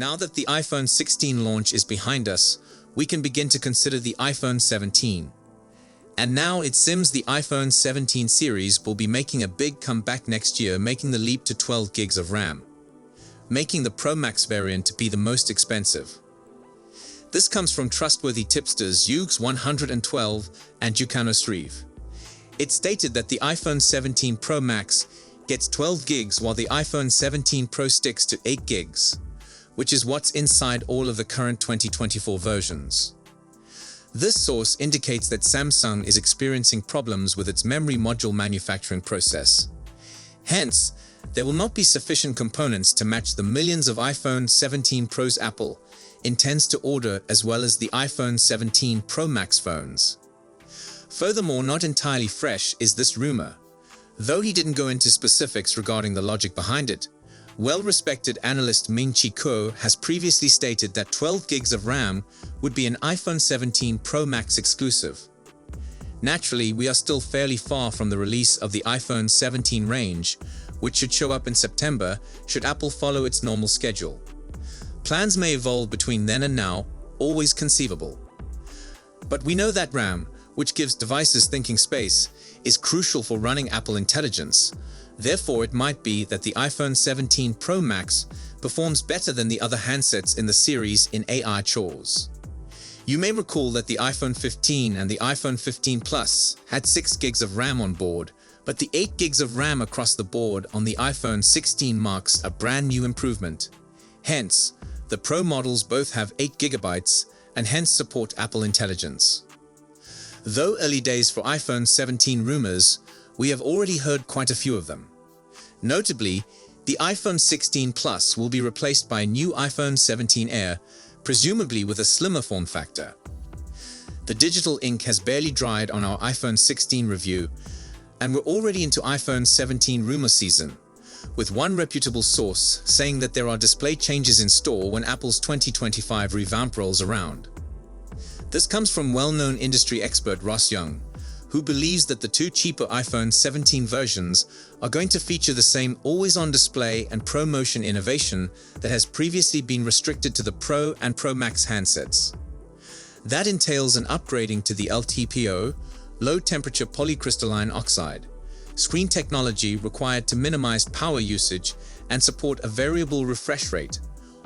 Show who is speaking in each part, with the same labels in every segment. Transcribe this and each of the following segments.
Speaker 1: Now that the iPhone 16 launch is behind us, we can begin to consider the iPhone 17. And now it seems the iPhone 17 series will be making a big comeback next year, making the leap to 12 gigs of RAM, making the Pro Max variant to be the most expensive. This comes from trustworthy tipsters Yugs112 and Jukanosriv. It stated that the iPhone 17 Pro Max gets 12 gigs while the iPhone 17 Pro sticks to 8 gigs, which is what's inside all of the current 2024 versions. This source indicates that Samsung is experiencing problems with its memory module manufacturing process. Hence, there will not be sufficient components to match the millions of iPhone 17 Pros Apple intends to order, as well as the iPhone 17 Pro Max phones. Furthermore, not entirely fresh is this rumor. Though he didn't go into specifics regarding the logic behind it, well-respected analyst Ming-Chi Kuo has previously stated that 12 gigs of RAM would be an iPhone 17 Pro Max exclusive. Naturally, we are still fairly far from the release of the iPhone 17 range, which should show up in September should Apple follow its normal schedule. Plans may evolve between then and now, always conceivable. But we know that RAM, which gives devices thinking space, is crucial for running Apple Intelligence. Therefore, it might be that the iPhone 17 Pro Max performs better than the other handsets in the series in AI chores. You may recall that the iPhone 15 and the iPhone 15 Plus had 6 gigs of RAM on board, but the 8 gigs of RAM across the board on the iPhone 16 marks a brand new improvement. Hence, the Pro models both have 8 gigabytes and hence support Apple Intelligence. Though early days for iPhone 17 rumors, we have already heard quite a few of them. Notably, the iPhone 16 Plus will be replaced by a new iPhone 17 Air, presumably with a slimmer form factor. The digital ink has barely dried on our iPhone 16 review, and we're already into iPhone 17 rumor season, with one reputable source saying that there are display changes in store when Apple's 2025 revamp rolls around. This comes from well-known industry expert Ross Young, who believes that the two cheaper iPhone 17 versions are going to feature the same always-on display and ProMotion innovation that has previously been restricted to the Pro and Pro Max handsets. That entails an upgrading to the LTPO, low-temperature polycrystalline oxide, screen technology required to minimize power usage and support a variable refresh rate,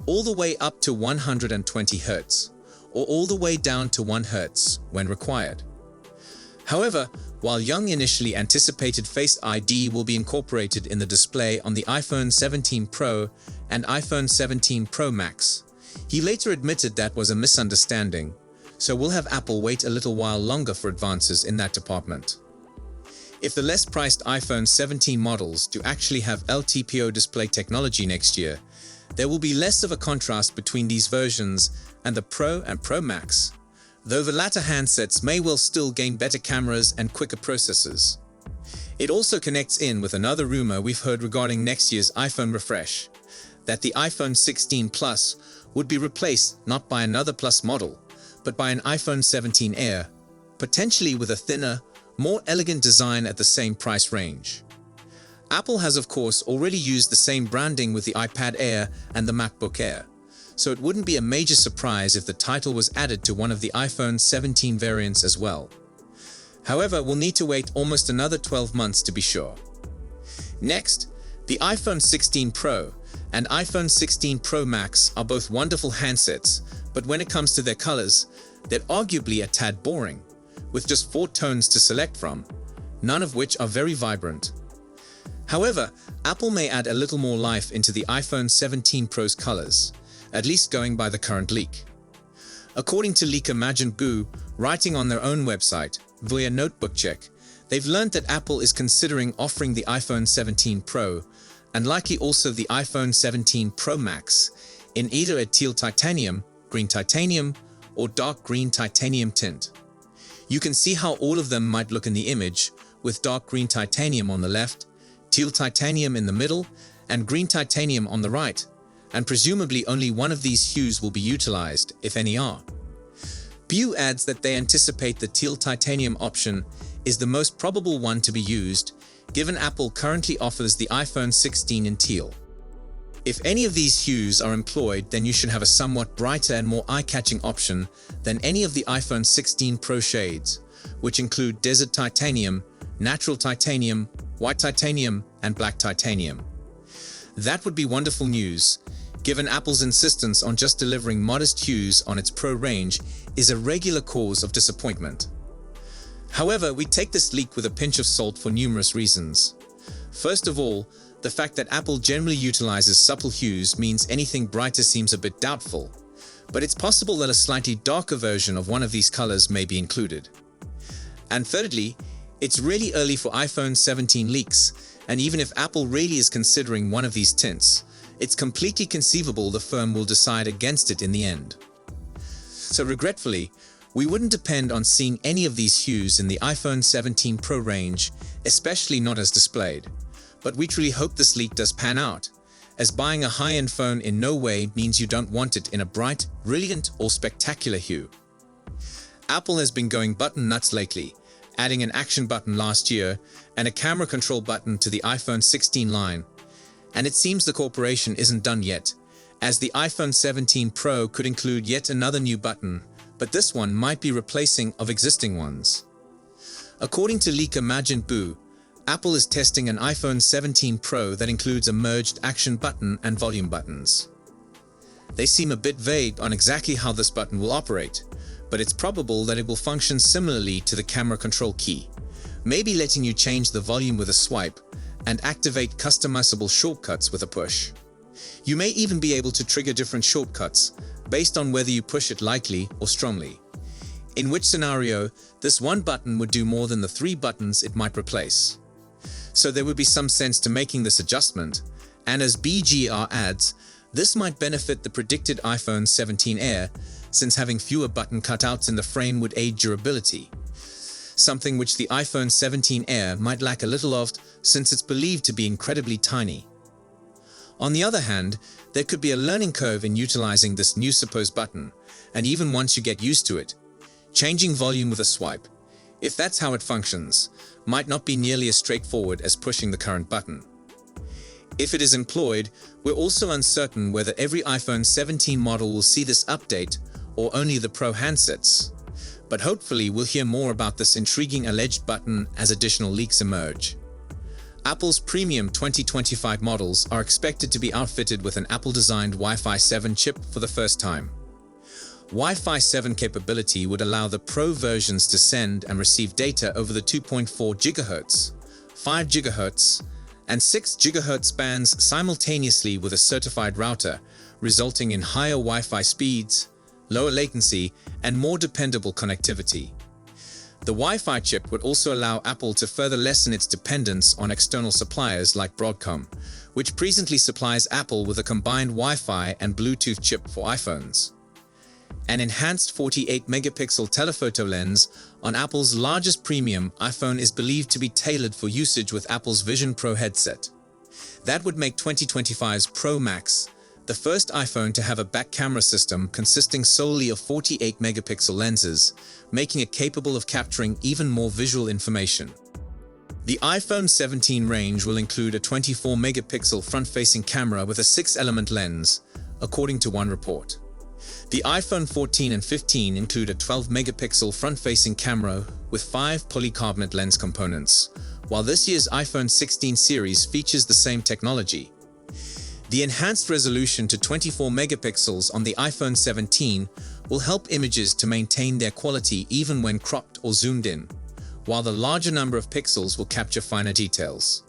Speaker 1: all the way up to 120 Hz, or all the way down to 1 Hz when required. However, while Young initially anticipated Face ID will be incorporated in the display on the iPhone 17 Pro and iPhone 17 Pro Max, he later admitted that was a misunderstanding, so we'll have Apple wait a little while longer for advances in that department. If the less-priced iPhone 17 models do actually have LTPO display technology next year, there will be less of a contrast between these versions and the Pro and Pro Max, though the latter handsets may well still gain better cameras and quicker processors. It also connects in with another rumor we've heard regarding next year's iPhone refresh, that the iPhone 16 Plus would be replaced not by another Plus model, but by an iPhone 17 Air, potentially with a thinner, more elegant design at the same price range. Apple has of course already used the same branding with the iPad Air and the MacBook Air, so it wouldn't be a major surprise if the title was added to one of the iPhone 17 variants as well. However, we'll need to wait almost another 12 months to be sure. Next, the iPhone 16 Pro and iPhone 16 Pro Max are both wonderful handsets, but when it comes to their colors, they're arguably a tad boring, with just 4 tones to select from, none of which are very vibrant. However, Apple may add a little more life into the iPhone 17 Pro's colors, at least going by the current leak. According to leaker Majin Gu, writing on their own website, via Notebook Check, they've learned that Apple is considering offering the iPhone 17 Pro, and likely also the iPhone 17 Pro Max, in either a teal titanium, green titanium, or dark green titanium tint. You can see how all of them might look in the image, with dark green titanium on the left, teal titanium in the middle, and green titanium on the right, and presumably only one of these hues will be utilized, if any are. Pew adds that they anticipate the teal titanium option is the most probable one to be used, given Apple currently offers the iPhone 16 in teal. If any of these hues are employed, then you should have a somewhat brighter and more eye-catching option than any of the iPhone 16 Pro shades, which include Desert Titanium, Natural Titanium, White Titanium, and Black Titanium. That would be wonderful news, given Apple's insistence on just delivering modest hues on its Pro range is a regular cause of disappointment. However, we take this leak with a pinch of salt for numerous reasons. First of all, the fact that Apple generally utilizes subtle hues means anything brighter seems a bit doubtful, but it's possible that a slightly darker version of one of these colors may be included. And thirdly, it's really early for iPhone 17 leaks, and even if Apple really is considering one of these tints, it's completely conceivable the firm will decide against it in the end. So regretfully, we wouldn't depend on seeing any of these hues in the iPhone 17 Pro range, especially not as displayed. But we truly hope this leak does pan out, as buying a high-end phone in no way means you don't want it in a bright, brilliant, or spectacular hue. Apple has been going button nuts lately, adding an action button last year and a camera control button to the iPhone 16 line. And it seems the corporation isn't done yet, as the iPhone 17 Pro could include yet another new button, but this one might be replacing of existing ones. According to leaker Majid Boo, Apple is testing an iPhone 17 Pro that includes a merged action button and volume buttons. They seem a bit vague on exactly how this button will operate, but it's probable that it will function similarly to the camera control key, maybe letting you change the volume with a swipe and activate customizable shortcuts with a push. You may even be able to trigger different shortcuts based on whether you push it lightly or strongly, in which scenario this one button would do more than the 3 buttons it might replace. So there would be some sense to making this adjustment, and as BGR adds, this might benefit the predicted iPhone 17 Air, since having fewer button cutouts in the frame would aid durability, something which the iPhone 17 Air might lack a little of since it's believed to be incredibly tiny. On the other hand, there could be a learning curve in utilizing this new supposed button, and even once you get used to it, changing volume with a swipe, if that's how it functions, might not be nearly as straightforward as pushing the current button. If it is employed, we're also uncertain whether every iPhone 17 model will see this update or only the Pro handsets. But hopefully we'll hear more about this intriguing alleged button as additional leaks emerge. Apple's premium 2025 models are expected to be outfitted with an Apple-designed Wi-Fi 7 chip for the first time. Wi-Fi 7 capability would allow the Pro versions to send and receive data over the 2.4 GHz, 5 GHz, and 6 GHz bands simultaneously with a certified router, resulting in higher Wi-Fi speeds, lower latency, and more dependable connectivity. The Wi-Fi chip would also allow Apple to further lessen its dependence on external suppliers like Broadcom, which presently supplies Apple with a combined Wi-Fi and Bluetooth chip for iPhones. An enhanced 48-megapixel telephoto lens on Apple's largest premium iPhone is believed to be tailored for usage with Apple's Vision Pro headset. That would make 2025's Pro Max the first iPhone to have a back camera system consisting solely of 48-megapixel lenses, making it capable of capturing even more visual information. The iPhone 17 range will include a 24-megapixel front-facing camera with a 6-element lens, according to one report. The iPhone 14 and 15 include a 12-megapixel front-facing camera with 5 polycarbonate lens components, while this year's iPhone 16 series features the same technology. The enhanced resolution to 24 megapixels on the iPhone 17 will help images to maintain their quality even when cropped or zoomed in, while the larger number of pixels will capture finer details.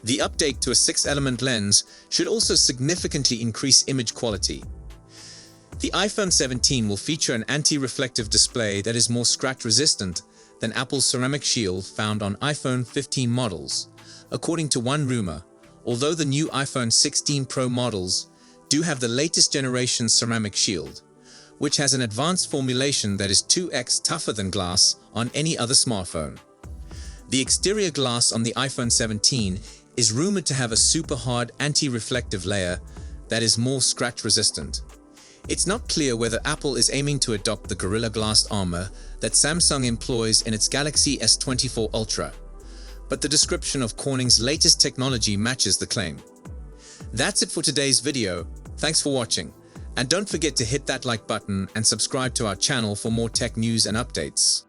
Speaker 1: The update to a 6-element lens should also significantly increase image quality. The iPhone 17 will feature an anti-reflective display that is more scratch-resistant than Apple's ceramic shield found on iPhone 15 models, according to one rumor, although the new iPhone 16 Pro models do have the latest generation ceramic shield, which has an advanced formulation that is 2x tougher than glass on any other smartphone. The exterior glass on the iPhone 17 is rumored to have a super hard anti-reflective layer that is more scratch-resistant. It's not clear whether Apple is aiming to adopt the Gorilla Glass armor that Samsung employs in its Galaxy S24 Ultra, but the description of Corning's latest technology matches the claim. That's it for today's video. Thanks for watching. And don't forget to hit that like button and subscribe to our channel for more tech news and updates.